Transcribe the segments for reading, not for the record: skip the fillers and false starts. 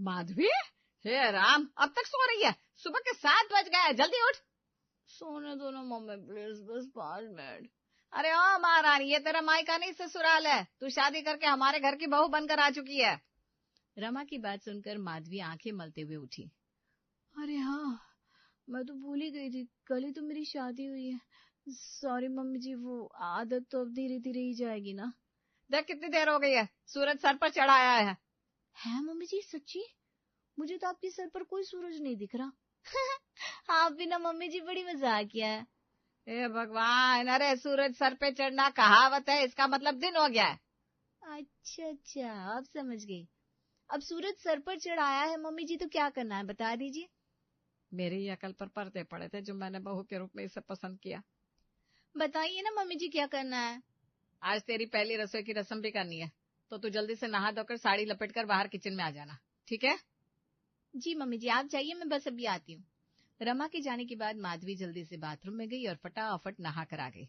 माधवी, हे राम, अब तक सो रही है? सुबह के 7 बज गए, जल्दी उठ। सोने दो ना मम्मी प्लीज, बस 5 मिनट। अरे ओ महारानी, ये तेरा मायका नहीं ससुराल है। तू शादी करके हमारे घर की बहू बनकर आ चुकी है। रमा की बात सुनकर माधवी आंखें मलते हुए उठी। अरे हाँ, मैं तो भूल ही गई थी, कल ही तो मेरी शादी हुई है। सॉरी मम्मी जी, वो आदत तो अब धीरे धीरे ही जाएगी ना। देख कितनी देर हो गई है, सूरज सर पर चढ़ा आया है मम्मी जी? सच्ची? मुझे तो आपके सर पर कोई सूरज नहीं दिख रहा। आप भी ना मम्मी जी बड़ी मजाकिया है। ए भगवान, अरे सूरज सर पे चढ़ना कहावत है, इसका मतलब दिन हो गया है। अच्छा अच्छा, अब समझ गई। अब सूरज सर पर चढ़ाया है मम्मी जी, तो क्या करना है बता दीजिए। मेरी अकल पर पर्दे पड़े थे जो मैंने बहू के रूप में इसे पसंद किया। बताइए ना मम्मी जी, क्या करना है? आज तेरी पहली रसोई की रस्म भी करनी है, तो तू जल्दी से नहा धोकर साड़ी लपेट कर बाहर किचन में आ जाना, ठीक है? जी मम्मी जी, आप जाइए, मैं बस अभी आती हूँ। रमा के जाने के बाद माधवी जल्दी से बाथरूम में गई और फटाफट नहा कर आ गई।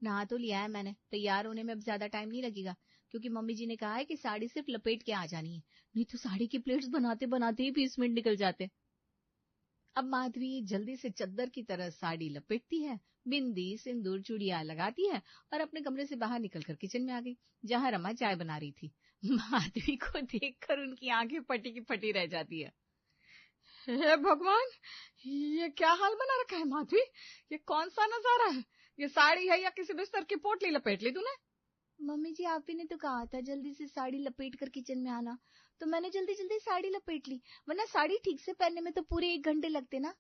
नहा तो लिया है मैंने, तैयार होने में अब ज्यादा टाइम नहीं लगेगा, क्योंकि मम्मी जी ने कहा है कि साड़ी सिर्फ लपेट के आ जानी है, नहीं तो साड़ी की प्लेट्स बनाते बनाते ही 20 मिनट निकल जाते। अब माधवी जल्दी से चद्दर की तरह साड़ी लपेटती है, बिंदी सिंदूर चूड़ियां लगाती है और अपने कमरे से बाहर निकलकर किचन में आ गई, जहां रमा चाय बना रही थी। माधवी को देखकर उनकी आंखें फटी की फटी रह जाती है। हे भगवान, ये क्या हाल बना रखा है माधवी? ये कौन सा नजारा है? ये साड़ी है या किसी बिस्तर की पोटली लपेट ली तूने? मम्मी जी, आप ही ने तो कहा था जल्दी से साड़ी लपेट कर किचन में आना, तो मैंने जल्दी जल्दी साड़ी लपेट ली, वरना साड़ी ठीक से पहनने में तो पूरे 1 घंटे लगते ना।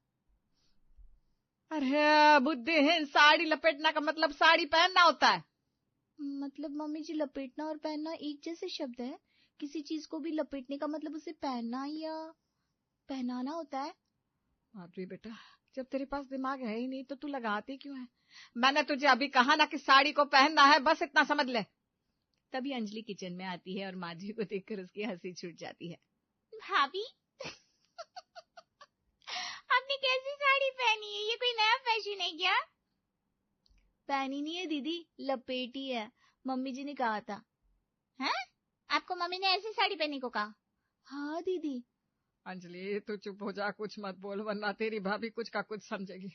अरे बुद्धिहीन, साड़ी लपेटना का मतलब साड़ी पहनना होता है। मतलब मम्मी जी, लपेटना और पहनना एक जैसे शब्द है? किसी चीज को भी लपेटने का मतलब उसे पहनना या पहनाना होता है। माधवी बेटा, जब तेरे पास दिमाग है ही नहीं तो तू लगाती क्यों है? मैंने तुझे अभी कहा ना कि साड़ी को पहनना है, बस इतना समझ ले। तभी अंजलि किचन में आती है और माधवी को देखकर उसकी हंसी छूट जाती है। भाभी, आपने कैसी साड़ी पहनी है? ये कोई नया फैशन है क्या? पहनी नहीं है दीदी, लपेटी है, मम्मी जी ने कहा था। हैं? आपको मम्मी ने ऐसी साड़ी पहनने को कहा? हाँ दीदी। अंजलि, तू चुप हो जा, कुछ मत बोल, वरना तेरी भाभी कुछ का कुछ समझेगी।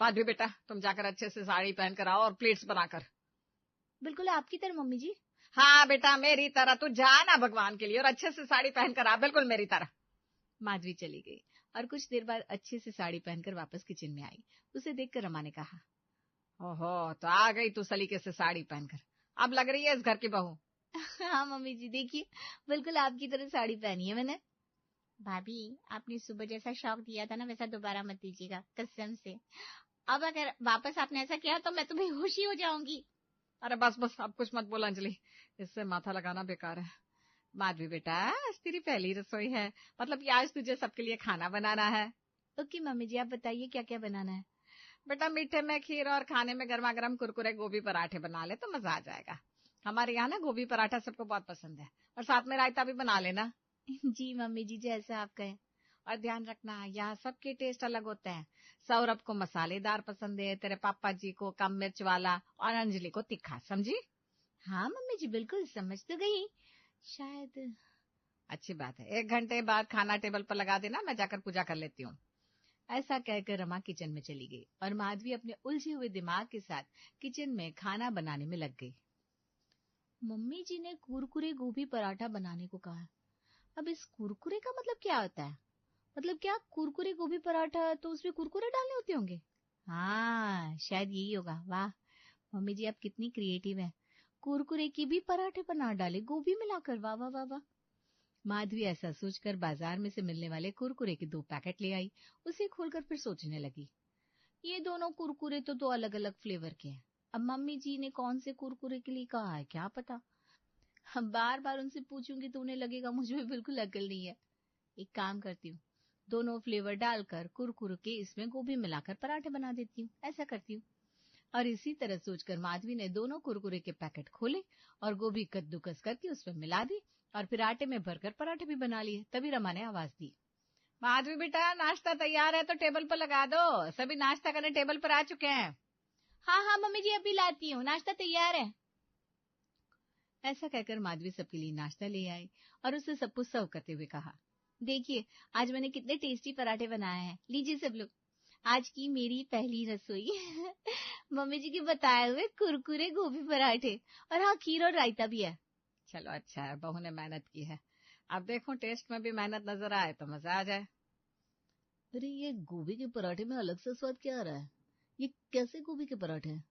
माधवी बेटा, तुम जाकर अच्छे से साड़ी पहन कर आओ और प्लेट्स बनाकर। बिल्कुल आपकी तरह मम्मी जी। हाँ बेटा, मेरी तरह तू जा ना भगवान के लिए, और अच्छे से साड़ी पहन कर आ, बिल्कुल मेरी तरह। माधवी चली गई और कुछ देर बाद अच्छे से साड़ी पहनकर वापस किचन में आई। उसे देखकर रमा ने कहा, ओहो, तो आ गई तू सलीके से साड़ी पहनकर, अब लग रही है इस घर की बहू। हाँ मम्मी जी, देखिए बिल्कुल आपकी तरह साड़ी पहनी है मैंने। भाभी, आपने सुबह जैसा शौक दिया था ना, वैसा दोबारा मत दीजिएगा, कसम से। अब अगर वापस आपने ऐसा किया तो मैं तो बेहोश ही हो जाऊंगी। अरे बस बस, अब कुछ मत बोल अंजलि, इससे माथा लगाना बेकार है। माधवी बेटा, आज तेरी पहली रसोई है, मतलब कि आज तुझे सबके लिए खाना बनाना है। ओके मम्मी जी, आप बताइए क्या क्या बनाना है। बेटा, मीठे में खीर और खाने में गर्मा गर्म कुरकुरे गोभी पराठे बना ले तो मजा आ जाएगा। हमारे यहाँ ना गोभी पराठा सबको बहुत पसंद है, और साथ में रायता भी बना लेना। जी मम्मी जी, जैसा आप कहें। और ध्यान रखना, यहाँ सबके टेस्ट अलग होते हैं। सौरभ को मसालेदार पसंद है, तेरे पापा जी को कम मिर्च वाला, और अंजलि को तीखा, समझी? हाँ मम्मी जी, बिल्कुल समझ तो गई, शायद। अच्छी बात है, 1 घंटे बाद खाना टेबल पर लगा देना, मैं जाकर पूजा कर लेती हूँ। ऐसा कहकर रमा किचन में चली गई और माधवी अपने उलझे हुए दिमाग के साथ किचन में खाना बनाने में लग गई। मम्मी जी ने कुरकुरे गोभी पराठा बनाने को कहा। अब इस कुरकुरे का मतलब क्या होता है? मतलब क्या कुरकुरे गोभी पराठा, तो उसमें कुरकुरे डालने होते होंगे? हाँ, शायद यही होगा। वाह मम्मी जी, आप कितनी क्रिएटिव है, कुरकुरे की भी पराठे बना डाले गोभी मिलाकर, वाह वाह वाह वाह। माधवी ऐसा सोचकर बाजार में से मिलने वाले कुरकुरे के 2 पैकेट ले आई। उसे खोलकर फिर सोचने लगी, ये दोनों कुरकुरे तो 2 अलग अलग फ्लेवर के हैं। अब मम्मी जी ने कौन से कुरकुरे के लिए कहा है, क्या पता। अब बार बार उनसे पूछूंगी तो उन्हें लगेगा मुझे भी बिल्कुल अकल नहीं है। एक काम करती हूँ, दोनों फ्लेवर डालकर कुरकुरे के इसमें गोभी मिलाकर पराठे बना देती हूँ, ऐसा करती हूँ। और इसी तरह सोचकर माधवी ने दोनों कुरकुरे के पैकेट खोले और गोभी कद्दूकस करके उसमें मिला दी, और फिर आटे में भरकर पराठे भी बना लिए। तभी रमा ने आवाज दी, माधवी बेटा, नाश्ता तैयार है तो टेबल पर लगा दो, सभी नाश्ता करने टेबल पर आ चुके हैं। हाँ हाँ मम्मी जी, अभी लाती हूँ, नाश्ता तैयार है। ऐसा कहकर माधवी सबके लिए नाश्ता ले आई और उसे सब कुछ सर्व करते हुए कहा, देखिए आज मैंने कितने टेस्टी पराठे बनाए हैं, लीजिए सब लोग। आज की मेरी पहली रसोई मम्मी जी के बताए हुए कुरकुरे गोभी पराठे, और हाँ खीर और रायता भी है। चलो अच्छा है, बहू ने मेहनत की है। अब देखो टेस्ट में भी मेहनत नजर आए तो मजा आ जाए। अरे ये गोभी के पराठे में अलग से स्वाद क्या आ रहा है? ये कैसे गोभी के पराठे हैं?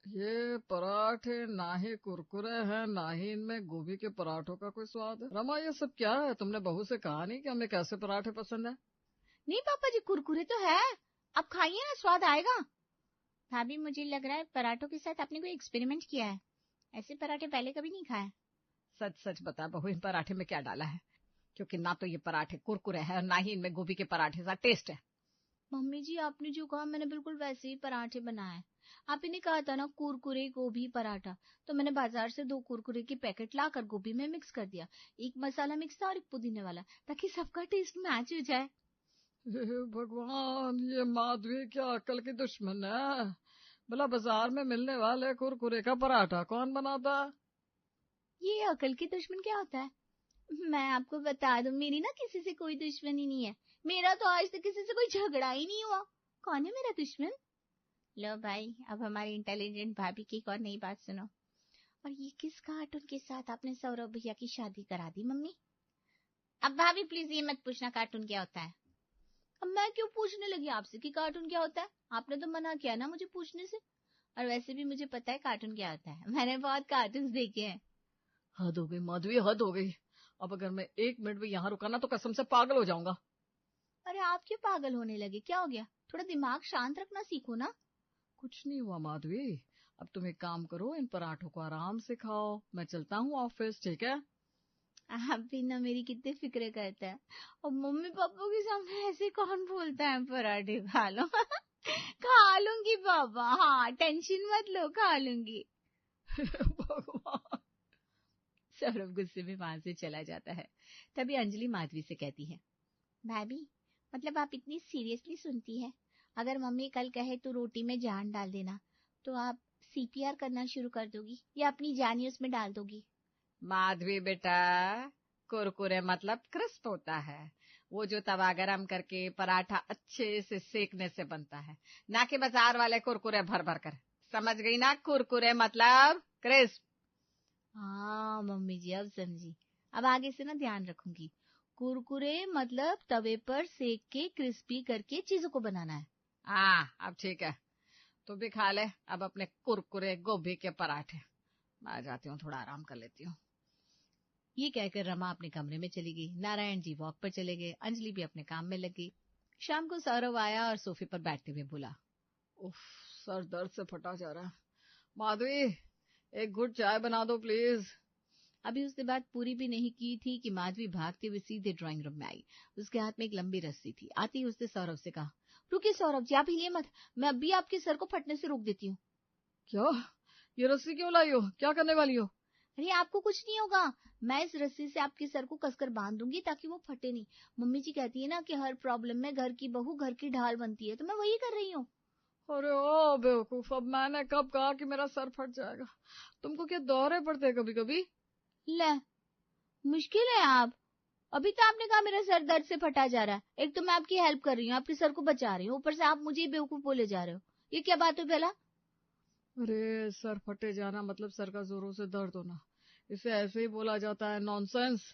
ये पराठे ना ही कुरकुरे हैं, ना ही इनमें गोभी के पराठों का कोई स्वाद है। रमा ये सब क्या है? तुमने बहू से कहा नहीं कि हमें कैसे पराठे पसंद है? नहीं पापा जी, कुरकुरे तो है, आप खाइए ना, स्वाद आएगा। भाभी मुझे लग रहा है पराठों के साथ आपने कोई एक्सपेरिमेंट किया है, ऐसे पराठे पहले कभी नहीं खाए। सच सच बता बहू, इन पराठे में क्या डाला है? क्योंकि ना तो ये पराठे कुरकुरे हैं और ना ही इनमें गोभी के पराठे सा टेस्ट है। मम्मी जी आपने जो कहा मैंने बिल्कुल वैसे ही पराठे बनाए। आप ने कहा था ना कुरकुरे गोभी पराठा, तो मैंने बाजार से 2 कुरकुरे के पैकेट लाकर गोभी में मिक्स कर दिया। एक मसाला मिक्स था और एक पुदीने वाला, ताकि सबका टेस्ट मैच हो जाए। हे भगवान, ये माधवी क्या अक्ल की दुश्मन है? भला बाजार में मिलने वाले कुरकुरे का पराठा कौन बनाता? ये अकल की दुश्मन क्या होता है? मैं आपको बता दूं, मेरी ना किसी से कोई दुश्मनी नहीं है। मेरा तो आज तक किसी से कोई झगड़ा ही नहीं हुआ। कौन है मेरा दुश्मन? लो भाई, अब हमारी इंटेलिजेंट भाभी की एक और नई बात सुनो। और ये किस कार्टून के साथ आपने सौरभ भैया की शादी करा दी मम्मी? अब भाभी प्लीज ये मत पूछना कार्टून क्या होता है। अब मैं क्यों पूछने लगी आपसे कि कार्टून क्या होता है? आपने तो मना किया ना मुझे पूछने से। और वैसे भी मुझे पता है कार्टून क्या होता है, मैंने बहुत कार्टून देखे हैं। हद हो गई माधवी, हद हो गई। अब अगर मैं 1 मिनट भी यहाँ रुका ना तो कसम से पागल हो जाऊंगा। अरे आप क्यों पागल होने लगे, क्या हो गया? थोड़ा दिमाग शांत रखना सीखो ना। कुछ नहीं हुआ माधवी। अब तुम एक काम करो, इन पराठों को आराम से खाओ, मैं चलता हूँ ऑफिस, ठीक है? आप भी ना मेरी कितनी फिक्र करता है, और मम्मी पापा के सामने ऐसे कौन बोलता है पराठे खा लो खा लूंगी पापा, हाँ टेंशन मत लो, खा लूंगी। भगवान। सौरभ गुस्से में वहां से चला जाता है। तभी अंजलि माधवी से कहती है, भाभी मतलब आप इतनी सीरियसली सुनती है? अगर मम्मी कल कहे तो रोटी में जान डाल देना, तो आप सीपीआर करना शुरू कर दोगी या अपनी जान ही उसमें डाल दोगी? माधवी बेटा, कुरकुरे मतलब क्रिस्प होता है, वो जो तवा गरम करके पराठा अच्छे से सेकने से बनता है, ना कि बाजार वाले कुरकुरे भर भर कर। समझ गई ना? कुरकुरे मतलब क्रिस्प। हाँ मम्मी जी अब समझी, अब आगे से ना ध्यान रखूंगी। कुरकुरे मतलब तवे पर सेक के क्रिस्पी करके चीजों को बनाना है। हाँ अब ठीक है, तू भी खा ले अब अपने कुरकुरे गोभी के पराठे। मैं आ जाती हूँ, थोड़ा आराम कर लेती हूँ। ये कहकर रमा अपने कमरे में चली गई। नारायण जी वॉक पर चले गए। अंजलि भी अपने काम में लग गई। शाम को सौरभ आया और सोफे पर बैठते हुए बोला, उफ, सर दर्द से फटा जा रहा है। माधवी, एक घुट चाय बना दो प्लीज। अभी उसने बात पूरी भी नहीं की थी कि माधवी भागते हुए सीधे ड्राइंग रूम में आई। उसके हाथ में एक लंबी रस्सी थी। आते ही उसने सौरभ से कहा, रुकिए सौरभ जी, आप हिलिए मत, मैं अभी आपके सर को फटने से रोक देती हूँ। क्या? ये रस्सी क्यों लाई हो? क्या करने वाली हो? अरे आपको कुछ नहीं होगा, मैं इस रस्सी से आपके सर को कसकर बांध दूंगी ताकि वो फटे नहीं। मम्मी जी कहती है ना कि हर प्रॉब्लम में घर की बहू घर की ढाल बनती है, तो मैं वही कर रही हूँ। अरे ओ बेवकूफ, अब मैंने कब कहा कि मेरा सर फट जाएगा? तुमको क्या दौरे पड़ते हैं कभी कभी? ले, मुश्किल है आप। अभी तो आपने कहा मेरा सर दर्द से फटा जा रहा है, एक तो मैं आपकी हेल्प कर रही हूँ, आपके सर को बचा रही हूँ, ऊपर से आप मुझे ही बेवकूफ बोले जा रहे हो। ये क्या बात हुई भला? अरे सर फटे जाना मतलब सर का जोरों से दर्द होना, इसे ऐसे ही बोला जाता है, नॉनसेंस।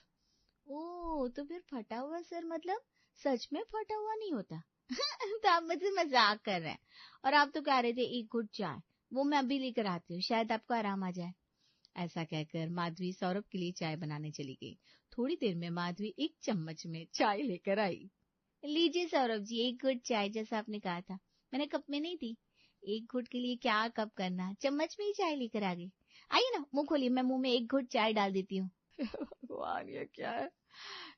ओ तो फिर फटा हुआ सर मतलब सच में फटा हुआ नहीं होता तो आप मुझसे मजाक कर रहे हैं। और आप तो कह रहे थे एक घुट चाय, वो मैं अभी लेकर आती हूँ, शायद आपको आराम आ जाए। ऐसा कहकर माधवी सौरभ के लिए चाय बनाने चली गई। थोड़ी देर में माधवी एक चम्मच में चाय लेकर आई। लीजिए सौरभ जी, एक घुट चाय, जैसा आपने कहा था, मैंने कप में नहीं दी। एक घुट के लिए क्या कप करना, चम्मच में ही चाय लेकर आ गई। आइए ना, मुंह खोलिए, मैं मुंह में एक घुट चाय डाल देती हूँ। भगवान, ये क्या है?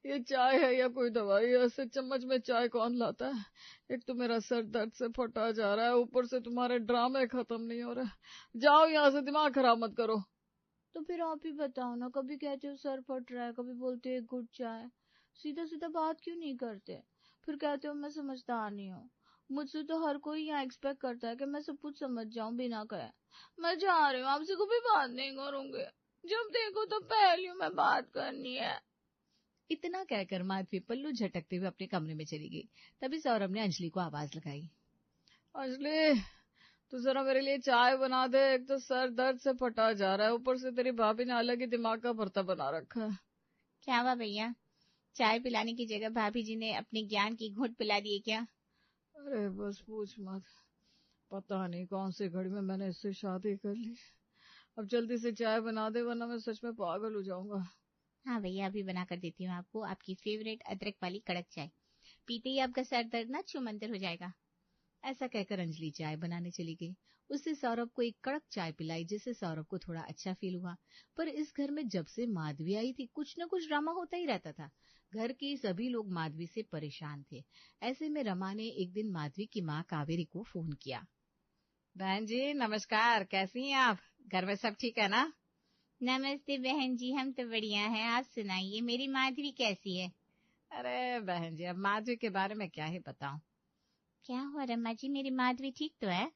ये चाय है या कोई दवाई? ऐसे चम्मच में चाय कौन लाता है? एक तो मेरा सर दर्द से फटा जा रहा है, ऊपर से तुम्हारे ड्रामे खत्म नहीं हो रहे। जाओ यहाँ से, दिमाग खराब मत करो। तो फिर आप ही बताओ ना, कभी कहते हो सर फट रहा है, कभी बोलते हो एक घुट चाय, सीधा सीधा बात क्यों नहीं करते? फिर कहते हो मैं समझदार नहीं हूँ। मुझसे तो हर कोई यहाँ एक्सपेक्ट करता है कि मैं सब कुछ समझ जाऊं बिना कहे। मैं जा रही हूँ, आपसे कभी बात नहीं करूंगी। जब देखो तो पहली में बात करनी है। इतना कहकर माधवी पल्लू झटकते हुए अपने कमरे में चली गई। तभी सौरभ ने अंजलि को आवाज लगाई। अंजलि, तू जरा मेरे लिए चाय बना दे। एक तो सर दर्द से फटा जा रहा है, ऊपर से तेरी भाभी ने अलग ही दिमाग का भरता बना रखा है। क्या हुआ भैया, चाय पिलाने की जगह भाभी जी ने अपने ज्ञान की घूंट पिला दिए क्या? अरे बस पूछ मत, पता नहीं कौन सी घड़ी में मैंने इससे शादी कर ली। अब जल्दी से चाय बना दे वरना मैं सच में पागल हो जाऊंगा। हाँ भैया, अभी बना कर देती हूँ आपको आपकी फेवरेट अदरक वाली कड़क चाय। पीते ही आपका सर दर्द ना छूमंतर हो जाएगा। ऐसा कहकर अंजलि चाय बनाने चली गई। उससे सौरभ को एक कड़क चाय पिलाई, जिससे सौरभ को थोड़ा अच्छा फील हुआ। पर इस घर में जब से माधवी आई थी कुछ न कुछ ड्रामा होता ही रहता था। घर के सभी लोग माधवी से परेशान थे। ऐसे में रमा ने एक दिन माधवी की माँ कावेरी को फोन किया। बहन जी नमस्कार, कैसी हैं आप? घर में सब ठीक है ना? नमस्ते बहन जी, हम तो बढ़िया हैं। आप सुनाइए, मेरी माधवी कैसी है? अरे बहन जी, अब माधवी के बारे में क्या ही बताऊं। क्या हुआ रमा जी, मेरी माधवी ठीक तो है?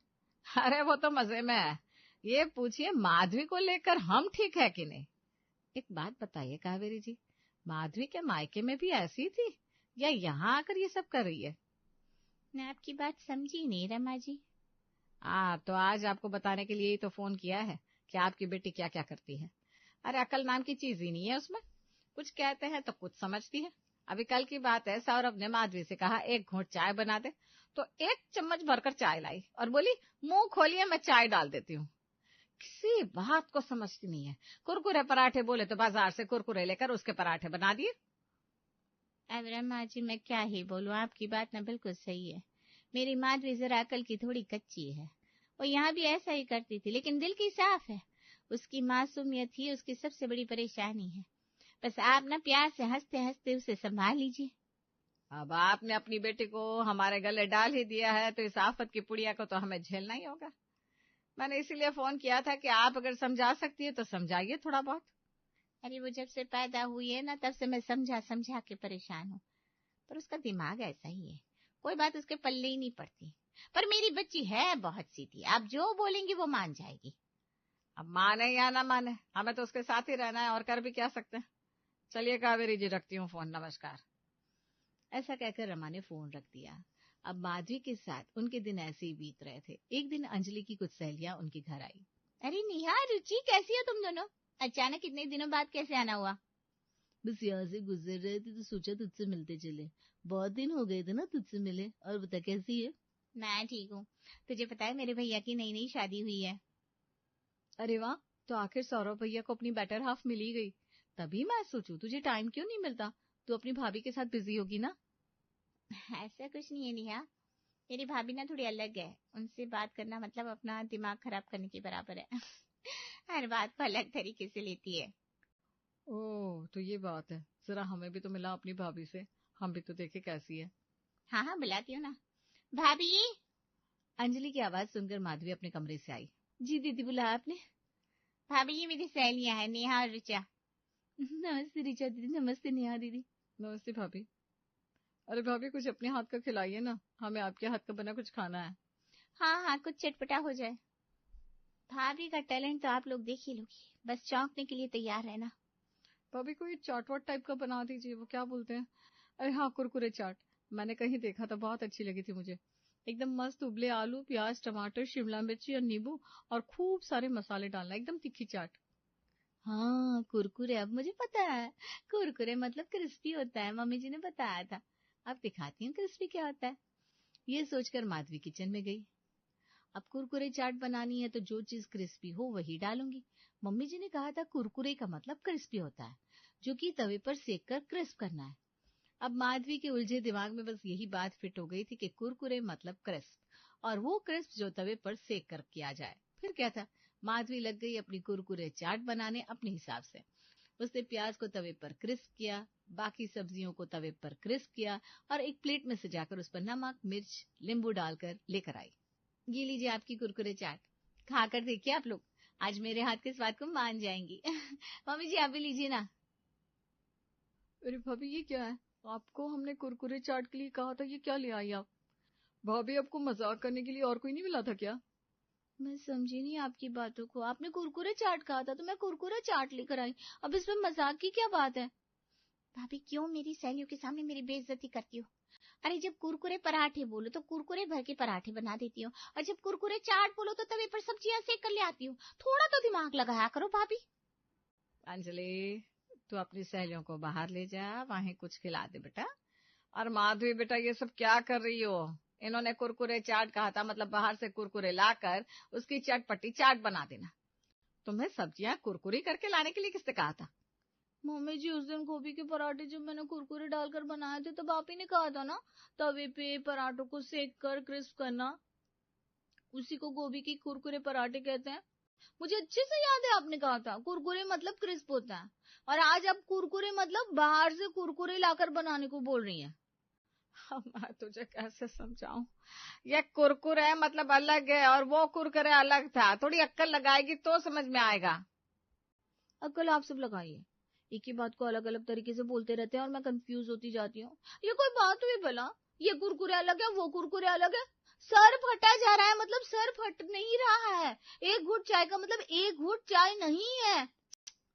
अरे वो तो मजे में है। ये पूछिए माधवी को लेकर हम ठीक है कि नहीं। एक बात बताइए कावेरी जी, माधवी के मायके में भी ऐसी थी या यहाँ आकर ये सब कर रही है? मैं आपकी बात समझी नहीं रमा जी। तो आज आपको बताने के लिए ही तो फोन किया है कि आपकी बेटी क्या क्या करती है। अरे अकल नाम की चीज ही नहीं है उसमें। कुछ कहते हैं तो कुछ समझती है। अभी कल की बात है, सौरभ ने माधवी से कहा एक घूंट चाय बना दे, तो 1 चम्मच भरकर चाय लाई और बोली मुंह खोलिए मैं चाय डाल देती हूँ। किसी बात को समझती नहीं है। कुरकुरे पराठे बोले तो बाजार से कुरकुरे लेकर उसके पराठे बना दिए। अब रमा जी मैं क्या ही बोलूं, आपकी बात ना बिल्कुल सही है। मेरी माधवी जरा अकल की थोड़ी कच्ची है। वो यहाँ भी ऐसा ही करती थी, लेकिन दिल की साफ है। उसकी मासूमियत ही उसकी सबसे बड़ी परेशानी है। बस आप ना प्यार से हंसते हंसते उसे संभाल लीजिए। अब आपने अपनी बेटी को हमारे गले डाल ही दिया है तो इस आफत की पुड़िया को तो हमें झेलना ही होगा। मैंने इसीलिए फोन किया था कि आप अगर समझा सकती है तो समझाइए थोड़ा बहुत। अरे वो जब से पैदा हुई है ना तब से मैं समझा समझा के परेशान हूँ, पर उसका दिमाग ऐसा ही है, कोई बात उसके पल्ले ही नहीं पड़ती। पर मेरी बच्ची है बहुत सीधी, आप जो बोलेंगी वो मान जाएगी। अब माने या ना माने, हमें तो उसके साथ ही रहना है और कर भी क्या सकते हैं। चलिए कावेरी जी, रखती हूँ फोन, नमस्कार। ऐसा कहकर रमा ने फोन रख दिया। अब माधवी के साथ उनके दिन ऐसे ही बीत रहे थे। एक दिन अंजलि की कुछ सहेलियां उनके घर आई। अरे नेहा, रुचि, कैसी हो तुम दोनों? अचानक इतने दिनों बाद कैसे आना हुआ? बस यहाँ से गुजर रहे थे तो सोचा तुझसे मिलते चले। बहुत दिन हो गए थे ना तुझसे मिले। और बता कैसी है? मैं ठीक हूँ। तुझे पता है मेरे भैया की नई नई शादी हुई है। अरे वाह, तो आखिर सौरभ भैया को अपनी बेटर हाफ मिल ही गई। तभी मैं सोचूं तुझे टाइम क्यों नहीं मिलता। तू अपनी भाभी के साथ बिजी होगी ना? ऐसा कुछ नहीं है नेहा, मेरी भाभी ना थोड़ी अलग है। उनसे बात करना मतलब अपना दिमाग खराब करने के बराबर है। हर बात को अलग तरीके से लेती है। ओह, तो ये बात है। जरा हमें भी तो मिला अपनी भाभी से, हम भी तो देखे कैसी है। हाँ हाँ, बुलाती हूँ ना। भाभी। अंजलि की आवाज सुनकर माधवी अपने कमरे से आई। जी दीदी, बुलाया आपने? भाभी ये मेरी सहेलियां हैं, नेहा और ऋचा। नमस्ते ऋचा दीदी। नमस्ते नेहा दीदी। नमस्ते भाभी। अरे भाभी कुछ अपने हाथ का खिलाइए ना, हमें आपके हाथ का बना कुछ खाना है। हाँ हाँ, कुछ चटपटा हो जाए। भाभी का टैलेंट तो आप लोग देख ही लोगे, बस चौंकने के लिए तैयार है ना। भाभी कोई चाट वाट टाइप का बना दीजिए, वो क्या बोलते हैं। अरे हाँ, कुरकुरे चाट। मैंने कहीं देखा था, बहुत अच्छी लगी थी मुझे। एकदम मस्त उबले आलू, प्याज, टमाटर, शिमला मिर्ची और नींबू और खूब सारे मसाले डालना, एकदम तीखी चाट। हाँ कुरकुरे, अब मुझे पता है। कुरकुरे मतलब क्रिस्पी होता है, मम्मी जी ने बताया था। अब दिखाती हूँ क्रिस्पी क्या होता है। ये सोचकर माधवी किचन में गई। अब कुरकुरे चाट बनानी है तो जो चीज क्रिस्पी हो वही डालूंगी। मम्मी जी ने कहा था कुरकुरे का मतलब क्रिस्पी होता है, जो कि तवे पर सेक कर क्रिस्प करना है। अब माधवी के उलझे दिमाग में बस यही बात फिट हो गई थी कि कुरकुरे मतलब क्रिस्प, और वो क्रिस्प जो तवे पर सेक कर किया जाए। फिर क्या था, माधवी लग गई अपनी कुरकुरे चाट बनाने अपने हिसाब से। उसने प्याज को तवे पर क्रिस्प किया, बाकी सब्जियों को तवे पर क्रिस्प किया और एक प्लेट में सजाकर उस पर नमक, मिर्च, नींबू डालकर लेकर आई। ये लीजिए आपकी कुरकुरे चाट, खाकर देखिए आप लोग, आज मेरे हाथ के स्वाद को मान जाएंगी। मम्मी जी आप भी लीजिए ना। अरे भाभी ये क्या है, आपको हमने कुरकुरे चाट के लिए कहा था, ये क्या ले आई आप? भाभी आपको मजाक करने के लिए और कोई नहीं मिला था क्या? मैं समझी नहीं आपकी बातों को। आपने कुरकुरे चाट कहा था तो मैं कुरकुरे चाट लेकर आई। अब इसमें मजाक की क्या बात है? भाभी क्यों मेरी सहेलियों के सामने मेरी बेइज्जती करती हो? अरे जब कुरकुरे पराठे बोलो तो कुरकुरे भर के पराठे बना देती हो, और जब कुरकुरे चाट बोलो तो तवे पर सब्जियां सेक कर ले आती हो। थोड़ा तो दिमाग लगाया करो भाभी। अंजलि, तू अपनी सहेलियों को बाहर ले जा, वहीं कुछ खिला दे बेटा। और माधवी बेटा, ये सब क्या कर रही हो? इन्होंने कुरकुरे चाट कहा था, मतलब बाहर से कुरकुरे लाकर उसकी चटपटी चाट बना देना। तुम्हें सब्जियां कुरकुरी करके लाने के लिए किसने कहा था? मम्मी जी, उस दिन गोभी के पराठे जब मैंने कुरकुरे डालकर बनाए थे तब आप ही ने कहा था ना, तवे पे पराठों को सेक कर क्रिस्प करना, उसी को गोभी की कुरकुरे पराठे कहते हैं। मुझे अच्छे से याद है आपने कहा था कुरकुरे मतलब क्रिस्प होता है, और आज आप कुरकुरे मतलब बाहर से कुरकुरे लाकर बनाने को बोल रही हैं। अब मैं तुझे कैसे समझाऊं? ये कुरकुरे मतलब अलग है और वो कुरकुरे अलग था। थोड़ी अक्ल लगाएगी तो समझ में आएगा। अक्ल आप सब लगाइए, एक ही बात को अलग अलग तरीके से बोलते रहते हैं और मैं कंफ्यूज होती जाती हूँ। ये कोई बात हुई भला? ये कुरकुरे अलग है, वो कुरकुरे अलग है। सर फटा जा रहा है मतलब सर फट नहीं रहा है। एक घूंट चाय का मतलब एक घूंट चाय नहीं है।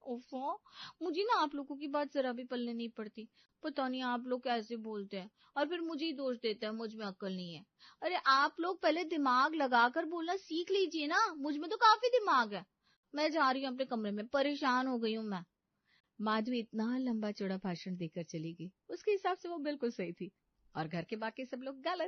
ओफो, मुझे ना आप लोगों की बात जरा भी पल्ले नहीं पड़ती। पता नहीं आप लोग कैसे बोलते हैं और फिर मुझे ही दोष देते हैं, मुझ में अक्ल नहीं है। अरे आप लोग पहले दिमाग लगाकर बोलना सीख लीजिए ना, मुझ में तो काफी दिमाग है। मैं जा रही हूँ अपने कमरे में, परेशान हो गई हूँ मैं। माधवी इतना लंबा चौड़ा भाषण देकर चली गई। उसके हिसाब से वो बिल्कुल सही थी और घर के बाकी सब लोग गलत।